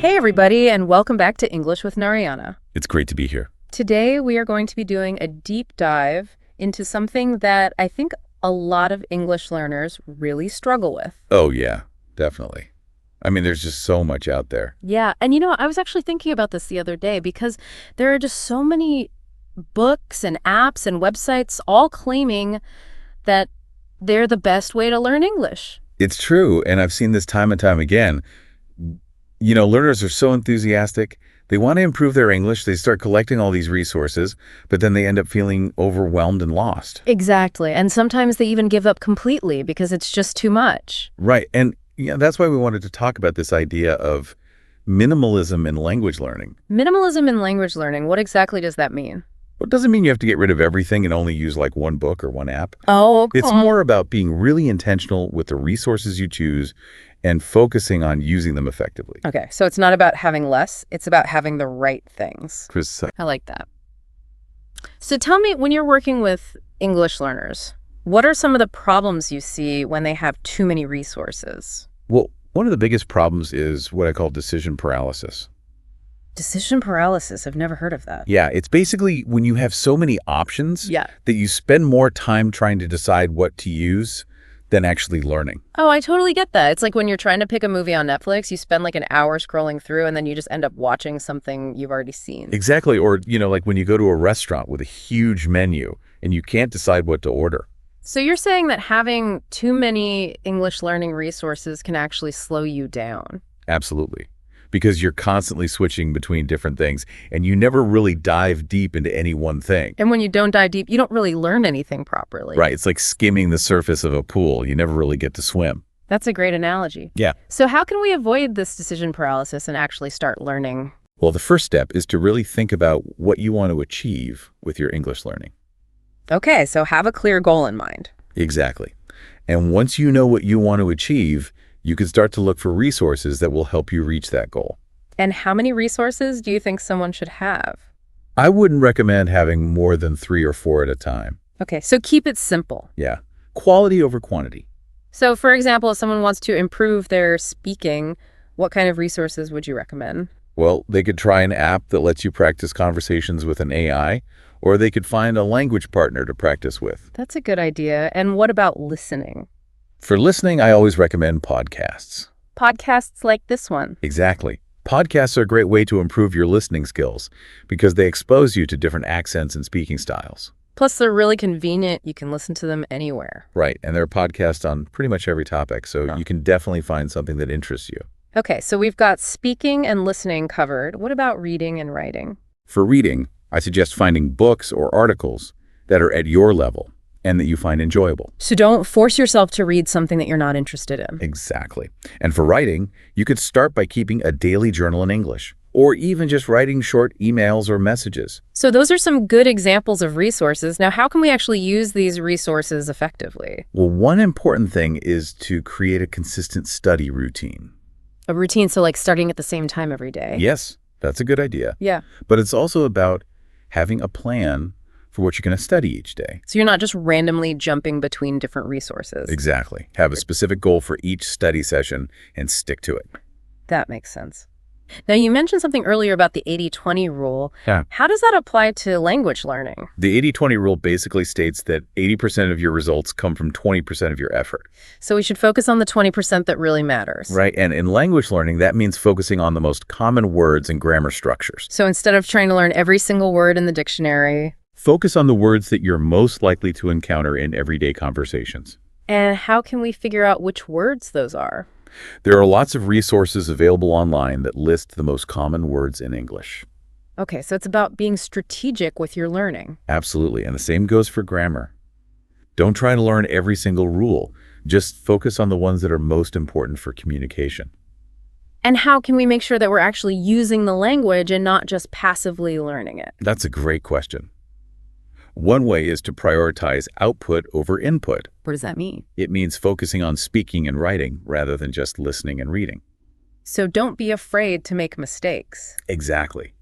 Hey everybody, and welcome back to English with Narayana. It's great to be here. Today we are going to be doing a deep dive into something that I think a lot of English learners really struggle with. Oh, yeah, definitely. I mean, there's just so much out there. Yeah, and I was actually thinking about this the other day because there are just so many books and apps and websites all claiming that they're the best way to learn English. It's true, and I've seen this time and time again. Learners are so enthusiastic. They want to improve their English. They start collecting all these resources, but then they end up feeling overwhelmed and lost. Exactly, and sometimes they even give up completely because it's just too much. Right, and that's why we wanted to talk about this idea of minimalism in language learning. Minimalism in language learning, what exactly does that mean? Well, it doesn't mean you have to get rid of everything and only use like one book or one app. Oh, It's more about being really intentional with the resources you choose and focusing on using them effectively. Okay, so it's not about having less, it's about having the right things. I like that. So tell me, when you're working with English learners, what are some of the problems you see when they have too many resources? Well, one of the biggest problems is what I call decision paralysis. Decision paralysis, I've never heard of that. Yeah, it's basically when you have so many options that you spend more time trying to decide what to use than actually learning. Oh, I totally get that. It's like when you're trying to pick a movie on Netflix, you spend like an hour scrolling through and then you just end up watching something you've already seen. Exactly. Or, like when you go to a restaurant with a huge menu and you can't decide what to order. So you're saying that having too many English learning resources can actually slow you down? Absolutely. Because you're constantly switching between different things and you never really dive deep into any one thing. And when you don't dive deep, you don't really learn anything properly. Right. It's like skimming the surface of a pool. You never really get to swim. That's a great analogy. Yeah. So how can we avoid this decision paralysis and actually start learning? Well, the first step is to really think about what you want to achieve with your English learning. Okay, so have a clear goal in mind. Exactly. And once you know what you want to achieve, you can start to look for resources that will help you reach that goal. And how many resources do you think someone should have? I wouldn't recommend having more than 3 or 4 at a time. Okay, so keep it simple. Yeah. Quality over quantity. So, for example, if someone wants to improve their speaking, what kind of resources would you recommend? Well, they could try an app that lets you practice conversations with an AI, or they could find a language partner to practice with. That's a good idea. And what about listening? For listening, I always recommend podcasts. Podcasts like this one. Exactly. Podcasts are a great way to improve your listening skills because they expose you to different accents and speaking styles. Plus, they're really convenient. You can listen to them anywhere. Right. And there are podcasts on pretty much every topic, so you can definitely find something that interests you. Okay, so we've got speaking and listening covered. What about reading and writing? For reading, I suggest finding books or articles that are at your level and that you find enjoyable. So don't force yourself to read something that you're not interested in. Exactly. And for writing, you could start by keeping a daily journal in English, or even just writing short emails or messages. So those are some good examples of resources. Now, how can we actually use these resources effectively? Well, one important thing is to create a consistent study routine. A routine, so like starting at the same time every day. Yes, that's a good idea. Yeah. But it's also about having a plan for what you're going to study each day. So you're not just randomly jumping between different resources. Exactly. Have a specific goal for each study session and stick to it. That makes sense. Now, you mentioned something earlier about the 80-20 rule. Yeah. How does that apply to language learning? The 80-20 rule basically states that 80% of your results come from 20% of your effort. So we should focus on the 20% that really matters. Right. And in language learning, that means focusing on the most common words and grammar structures. So instead of trying to learn every single word in the dictionary, focus on the words that you're most likely to encounter in everyday conversations. And how can we figure out which words those are? There are lots of resources available online that list the most common words in English. Okay, so it's about being strategic with your learning. Absolutely, and the same goes for grammar. Don't try to learn every single rule. Just focus on the ones that are most important for communication. And how can we make sure that we're actually using the language and not just passively learning it? That's a great question. One way is to prioritize output over input. What does that mean? It means focusing on speaking and writing rather than just listening and reading. So don't be afraid to make mistakes. Exactly.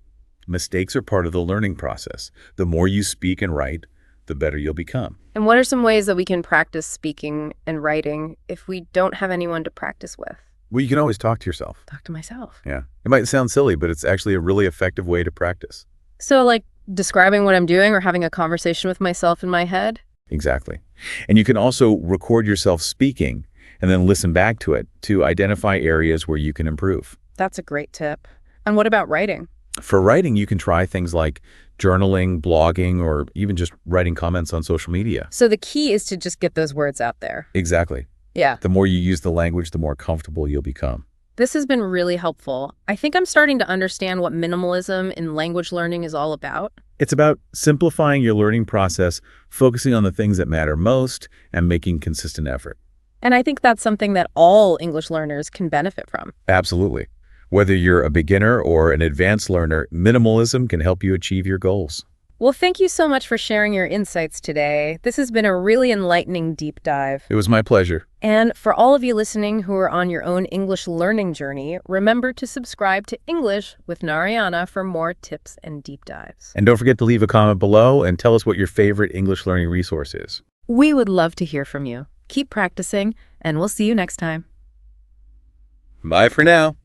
Mistakes are part of the learning process. The more you speak and write, the better you'll become. And what are some ways that we can practice speaking and writing if we don't have anyone to practice with? Well, you can always talk to yourself. Talk to myself. Yeah. It might sound silly, but it's actually a really effective way to practice. So like describing what I'm doing or having a conversation with myself in my head? Exactly. And you can also record yourself speaking and then listen back to it to identify areas where you can improve. That's a great tip. And what about writing? For writing, you can try things like journaling, blogging, or even just writing comments on social media. So the key is to just get those words out there. Exactly. Yeah. The more you use the language, the more comfortable you'll become. This has been really helpful. I think I'm starting to understand what minimalism in language learning is all about. It's about simplifying your learning process, focusing on the things that matter most, and making consistent effort. And I think that's something that all English learners can benefit from. Absolutely. Whether you're a beginner or an advanced learner, minimalism can help you achieve your goals. Well, thank you so much for sharing your insights today. This has been a really enlightening deep dive. It was my pleasure. And for all of you listening who are on your own English learning journey, remember to subscribe to English with Narayana for more tips and deep dives. And don't forget to leave a comment below and tell us what your favorite English learning resource is. We would love to hear from you. Keep practicing, and we'll see you next time. Bye for now.